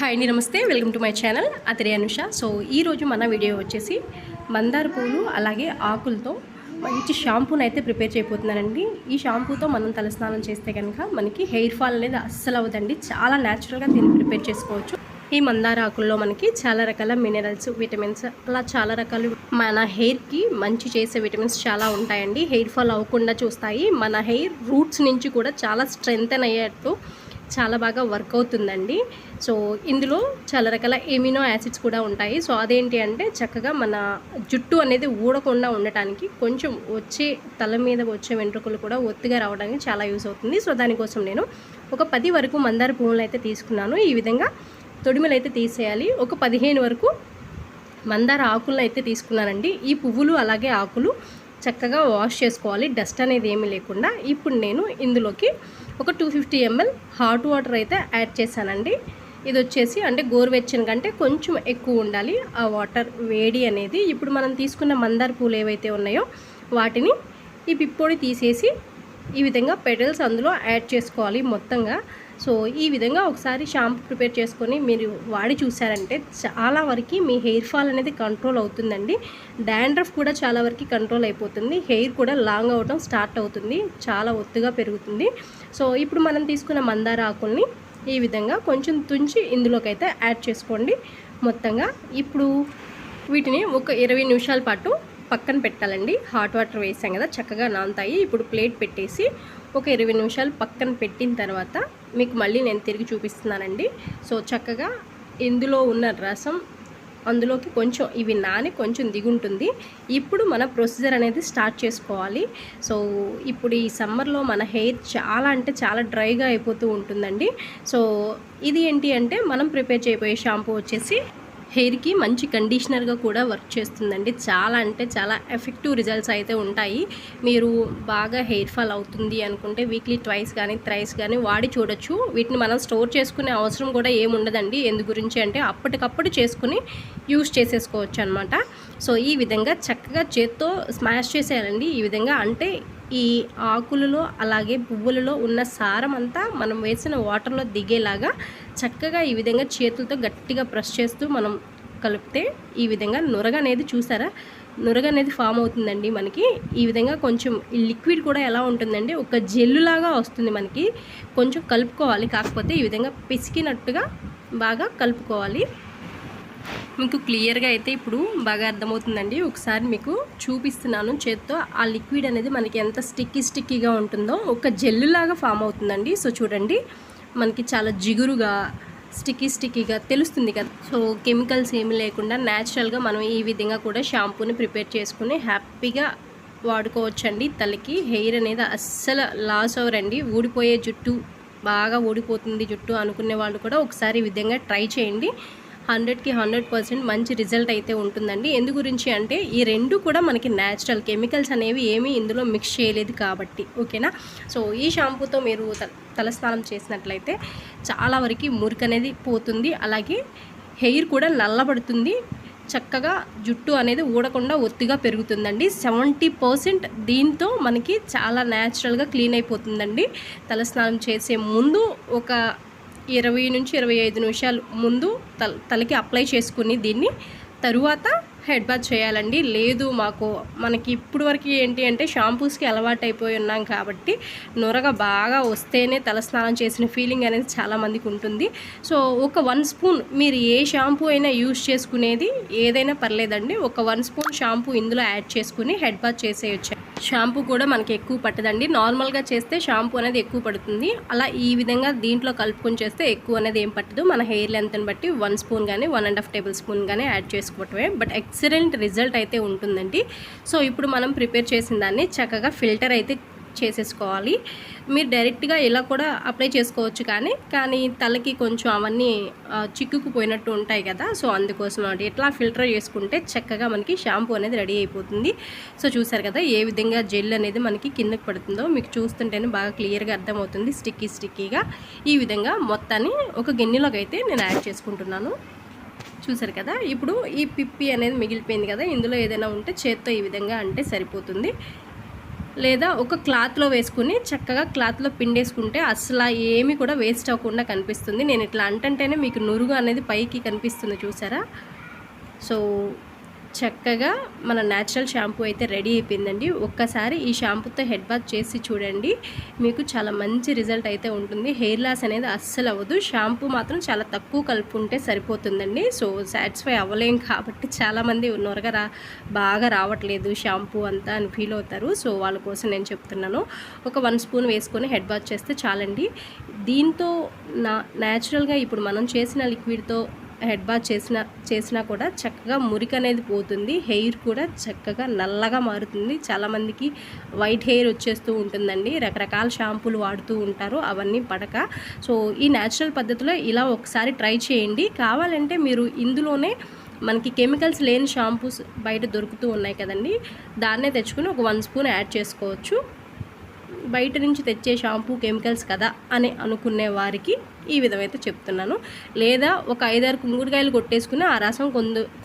Hi అండి, నమస్తే. Welcome to my channel అతడి అనుష. సో ఈరోజు మన వీడియో వచ్చేసి మందార పూలు అలాగే ఆకులతో మంచి షాంపూని అయితే ప్రిపేర్ చేయబోతున్నానండి. ఈ షాంపూతో మనం తలస్నానం చేస్తే కనుక మనకి హెయిర్ ఫాల్ అనేది అస్సలు అవ్వదండి. చాలా న్యాచురల్గా దీన్ని ప్రిపేర్ చేసుకోవచ్చు. ఈ మందార ఆకుల్లో మనకి చాలా రకాల మినరల్స్, విటమిన్స్, అలా చాలా రకాలు మన హెయిర్కి మంచి చేసే విటమిన్స్ చాలా ఉంటాయండి. హెయిర్ ఫాల్ అవ్వకుండా చూస్తాయి. మన హెయిర్ రూట్స్ నుంచి కూడా చాలా స్ట్రెంగ్తెన్ అయ్యేట్టు చాలా బాగా వర్క్ అవుతుందండి. సో ఇందులో చాలా రకాల ఎమినో యాసిడ్స్ కూడా ఉంటాయి. సో అదేంటి అంటే చక్కగా మన జుట్టు అనేది ఊడకుండా ఉండటానికి, కొంచెం తల మీద వచ్చే వెంట్రుకలు కూడా ఒత్తిగా రావడానికి చాలా యూజ్ అవుతుంది. సో దానికోసం నేను ఒక 10 వరకు మందార పువ్వులు అయితే తీసుకున్నాను. ఈ విధంగా తొడిమలు అయితే తీసేయాలి. ఒక 15 వరకు మందార ఆకులను అయితే తీసుకున్నానండి. ఈ పువ్వులు అలాగే ఆకులు చక్కగా వాష్ చేసుకోవాలి, డస్ట్ అనేది ఏమీ లేకుండా. ఇప్పుడు నేను ఇందులోకి ఒక 250 ml హాట్ వాటర్ అయితే యాడ్ చేశానండి. ఇది వచ్చేసి అంటే గోరువెచ్చని కంటే కొంచెం ఎక్కువ ఉండాలి ఆ వాటర్ వేడి అనేది. ఇప్పుడు మనం తీసుకున్న మందార పూలు ఏవైతే ఉన్నాయో వాటిని ఈ పిప్పొడి తీసేసి ఈ విధంగా పెటల్స్ అందులో యాడ్ చేసుకోవాలి మొత్తంగా. సో ఈ విధంగా ఒకసారి షాంపూ ప్రిపేర్ చేసుకొని మీరు వాడి చూసారంటే చాలా వరకు మీ హెయిర్ ఫాల్ అనేది కంట్రోల్ అవుతుందండి. డాండ్రఫ్ కూడా చాలా వరకు కంట్రోల్ అయిపోతుంది. హెయిర్ కూడా లాంగ్ అవ్వడం స్టార్ట్ అవుతుంది, చాలా ఒత్తుగా పెరుగుతుంది. సో ఇప్పుడు మనం తీసుకున్న మందార ఆకుల్ని ఈ విధంగా కొంచెం తుంచి ఇందులోకి అయితే యాడ్ చేసుకోండి మొత్తంగా. ఇప్పుడు వీటిని ఒక 20 నిమిషాల పాటు పక్కన పెట్టాలండి. హాట్ వాటర్ వేసాం కదా, చక్కగా నానుతాయి. ఇప్పుడు ప్లేట్ పెట్టేసి ఒక 20 నిమిషాలు పక్కన పెట్టిన తర్వాత మీకు మళ్ళీ నేను తిరిగి చూపిస్తున్నానండి. సో చక్కగా ఇందులో ఉన్న రసం అందులోకి కొంచెం ఇవి నాని కొంచెం దిగుంటుంది. ఇప్పుడు మన ప్రొసీజర్ అనేది స్టార్ట్ చేసుకోవాలి. సో ఇప్పుడు ఈ సమ్మర్లో మన హెయిర్ చాలా అంటే చాలా డ్రైగా అయిపోతూ ఉంటుందండి. సో ఇది ఏంటి అంటే మనం ప్రిపేర్ చేయబోయే షాంపూ వచ్చేసి హెయిర్కి మంచి కండిషనర్గా కూడా వర్క్ చేస్తుందండి. చాలా అంటే చాలా ఎఫెక్టివ్ రిజల్ట్స్ అయితే ఉంటాయి. మీరు బాగా హెయిర్ ఫాల్ అవుతుంది అనుకుంటే వీక్లీ ట్వైస్ కానీ థ్రైస్ కానీ వాడి చూడొచ్చు. వీటిని మనం స్టోర్ చేసుకునే అవసరం కూడా ఏముండదండి. ఎందు గురించి అంటే అప్పటికప్పుడు చేసుకుని యూస్ చేసేసుకోవచ్చు అనమాట. సో ఈ విధంగా చక్కగా చేత్తో స్మాష్ చేసేయాలండి. ఈ విధంగా అంటే ఈ ఆకులలో అలాగే పువ్వులలో ఉన్న సారం అంతా మనం వేసిన వాటర్లో దిగేలాగా చక్కగా ఈ విధంగా చేతులతో గట్టిగా ప్రెస్ చేస్తూ మనం కలిపితే ఈ విధంగా నురగ అనేది చూసారా, నురగ అనేది ఫామ్ అవుతుందండి మనకి. ఈ విధంగా కొంచెం లిక్విడ్ కూడా ఎలా ఉంటుందండి, ఒక జెల్లులాగా వస్తుంది మనకి. కొంచెం కలుపుకోవాలి, కాకపోతే ఈ విధంగా పిసికినట్టుగా బాగా కలుపుకోవాలి. మీకు క్లియర్గా అయితే ఇప్పుడు బాగా అర్థమవుతుందండి. ఒకసారి మీకు చూపిస్తున్నాను చేత్తో. ఆ లిక్విడ్ అనేది మనకి ఎంత స్టిక్కీగా ఉంటుందో ఒక జెల్లులాగా ఫామ్ అవుతుందండి. సో చూడండి, మనకి చాలా జిగురుగా స్టిక్కీగా తెలుస్తుంది కదా. సో కెమికల్స్ ఏమి లేకుండా న్యాచురల్గా మనం ఈ విధంగా కూడా షాంపూని ప్రిపేర్ చేసుకుని హ్యాపీగా వాడుకోవచ్చండి. తలకి హెయిర్ అనేది అస్సలు లాస్ అవ్వరండి. ఊడిపోయే జుట్టు, బాగా ఊడిపోతుంది జుట్టు అనుకునే వాళ్ళు కూడా ఒకసారి ఈ విధంగా ట్రై చేయండి. 100కి 100% మంచి రిజల్ట్ అయితే ఉంటుందండి. ఎందు గురించి అంటే ఈ రెండు కూడా మనకి న్యాచురల్, కెమికల్స్ అనేవి ఏమీ ఇందులో మిక్స్ చేయలేదు కాబట్టి, ఓకేనా. సో ఈ షాంపూతో మీరు తలస్నానం చేసినట్లయితే చాలా వరకు మురికి అనేది పోతుంది, అలాగే హెయిర్ కూడా నల్లబడుతుంది. చక్కగా జుట్టు అనేది ఊడకుండా ఒత్తిగా పెరుగుతుందండి. 70% దీంతో మనకి చాలా న్యాచురల్గా క్లీన్ అయిపోతుందండి. తలస్నానం చేసే ముందు ఒక 20 నుంచి 25 నిమిషాలు ముందు తలకి అప్లై చేసుకుని దీన్ని తరువాత హెడ్ బాత్ చేయాలండి. లేదు మనకి ఇప్పుడు వరకు ఏంటి అంటే షాంపూస్కి అలవాటు అయిపోయి ఉన్నాం కాబట్టి నురగ బాగా వస్తేనే తలస్నానం చేసిన ఫీలింగ్ అనేది చాలామందికి ఉంటుంది. సో ఒక 1 స్పూన్ మీరు ఏ షాంపూ అయినా యూజ్ చేసుకునేది ఏదైనా పర్లేదండి. ఒక 1 స్పూన్ షాంపూ ఇందులో యాడ్ చేసుకుని హెడ్ బాత్ చేసేయచ్చు. షాంపూ కూడా మనకి ఎక్కువ పట్టదండి. నార్మల్గా చేస్తే షాంపూ అనేది ఎక్కువ పడుతుంది. అలా ఈ విధంగా దీంట్లో కలుపుకొని చేస్తే ఎక్కువ అనేది ఏం పట్టదు. మన హెయిర్ లెంత్ని బట్టి 1 స్పూన్ కానీ 1.5 టేబుల్ స్పూన్ కానీ యాడ్ చేసుకోవటమే. బట్ ఎక్సలెంట్ రిజల్ట్ అయితే ఉంటుందండి. సో ఇప్పుడు మనం ప్రిపేర్ చేసిన దాన్ని చక్కగా ఫిల్టర్ అయితే చేసేసుకోవాలి. మీరు డైరెక్ట్గా ఇలా కూడా అప్లై చేసుకోవచ్చు, కానీ తలకి కొంచెం అవన్నీ చిక్కుకుపోయినట్టు ఉంటాయి కదా. సో అందుకోసం అంటే ఇట్లా ఫిల్టర్ చేసుకుంటే చక్కగా మనకి షాంపూ అనేది రెడీ అయిపోతుంది. సో చూసారు కదా ఏ విధంగా జెల్ అనేది మనకి కిందకి పడుతుందో మీకు చూస్తుంటేనే బాగా క్లియర్గా అర్థమవుతుంది. స్టిక్కీగా ఈ విధంగా మొత్తాన్ని ఒక గిన్నెలోకి అయితే నేను యాడ్ చేసుకుంటున్నాను. చూసారు కదా, ఇప్పుడు ఈ పిప్పి అనేది మిగిలిపోయింది కదా, ఇందులో ఏదైనా ఉంటే చేత్తో ఈ విధంగా అంటే సరిపోతుంది. లేదా ఒక క్లాత్లో వేసుకుని చక్కగా క్లాత్లో పిండేసుకుంటే అసలు ఏమీ కూడా వేస్ట్ అవ్వకుండా కనిపిస్తుంది. నేను ఇట్లా అంటంటేనే మీకు నురుగు అనేది పైకి కనిపిస్తుంది చూసారా. సో చక్కగా మన న్యాచురల్ షాంపూ అయితే రెడీ అయిపోయిందండి. ఒక్కసారి ఈ షాంపూతో హెడ్ బాత్ చేసి చూడండి, మీకు చాలా మంచి రిజల్ట్ అయితే ఉంటుంది. హెయిర్ లాస్ అనేది అస్సలు అవ్వదు. షాంపూ మాత్రం చాలా తక్కువ కలుపుకుంటే సరిపోతుందండి. సో సాటిస్ఫై అవ్వలేం కాబట్టి చాలామంది నొరగ బాగా రావట్లేదు షాంపూ అంతా అని ఫీల్ అవుతారు. సో వాళ్ళ కోసం నేను చెప్తున్నాను. ఒక 1 స్పూన్ వేసుకొని హెడ్ బాత్ చేస్తే చాలండి. దీంతో న్యాచురల్గా ఇప్పుడు మనం చేసిన లిక్విడ్తో హెడ్ బాత్ చేసినా కూడా చక్కగా మురికి అనేది పోతుంది. హెయిర్ కూడా చక్కగా నల్లగా మారుతుంది. చాలామందికి వైట్ హెయిర్ వచ్చేస్తూ ఉంటుందండి. రకరకాల షాంపూలు వాడుతూ ఉంటారు, అవన్నీ పడక. సో ఈ న్యాచురల్ పద్ధతిలో ఇలా ఒకసారి ట్రై చేయండి. కావాలంటే మీరు ఇందులోనే మనకి కెమికల్స్ లేని షాంపూస్ బయట దొరుకుతూ ఉన్నాయి కదండి, దాన్నే తెచ్చుకుని ఒక 1 స్పూన్ యాడ్ చేసుకోవచ్చు. బయట నుంచి తెచ్చే షాంపూ కెమికల్స్ కదా అని అనుకునే వారికి ఈ విధమైతే చెప్తున్నాను. లేదా ఒక 5-6 కుంకుడుకాయలు కొట్టేసుకుని ఆ రసం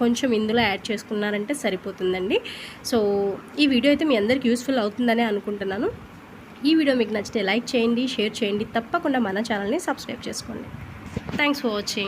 కొంచెం ఇందులో యాడ్ చేసుకున్నారంటే సరిపోతుందండి. సో ఈ వీడియో అయితే మీ అందరికీ యూస్ఫుల్ అవుతుందని అనుకుంటున్నాను. ఈ వీడియో మీకు నచ్చితే లైక్ చేయండి, షేర్ చేయండి, తప్పకుండా మన ఛానల్ని సబ్స్క్రైబ్ చేసుకోండి. Thanks for watching.